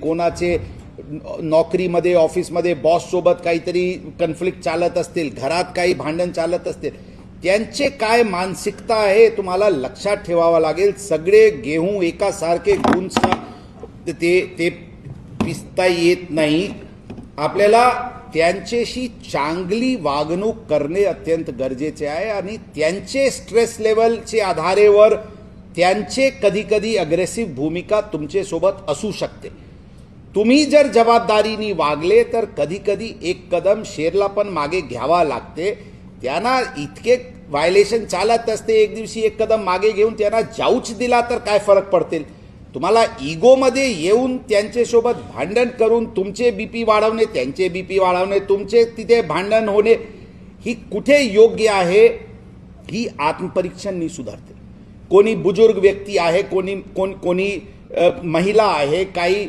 कोणाचे नोकरीमध्ये ऑफिसमध्ये बॉस सोबत काहीतरी कन्फ्लिक्ट चालत असतील, घरात काही भांडण चालत असतील, त्यांचे काय मानसिकता आहे तुम्हाला लक्षात ठेवावा लागेल. सगळे गेहूं एकासारखे गुंज ते पिसता येत नाही. आपल्याला त्यांच्याशी चांगली वागणूक करणे अत्यंत गरजेचे आहे आणि त्यांचे स्ट्रेस लेवलचे आधारेवर त्यांचे कधी कधी अग्रेसिव्ह भूमिका तुमच्यासोबत असू शकते. तुम्ही जर जबाबदारीने वागले तर कधी कधी एक कदम शेरला पण मागे घ्यावा लागते. त्यांना इतके व्हायलेशन चालत असते, एक दिवशी एक कदम मागे घेऊन त्यांना जाऊच दिला तर काय फरक पडतील. तुम्हाला इगोमध्ये येऊन त्यांच्यासोबत भांडण करून तुमचे बीपी वाढवणे, त्यांचे बीपी वाढवणे, तुमचे तिथे भांडण होणे, ही कुठे योग्य आहे. ही आत्मपरीक्षणनी सुधारते. कोणी बुजुर्ग व्यक्ती आहे, कोणी महिला आहे, काही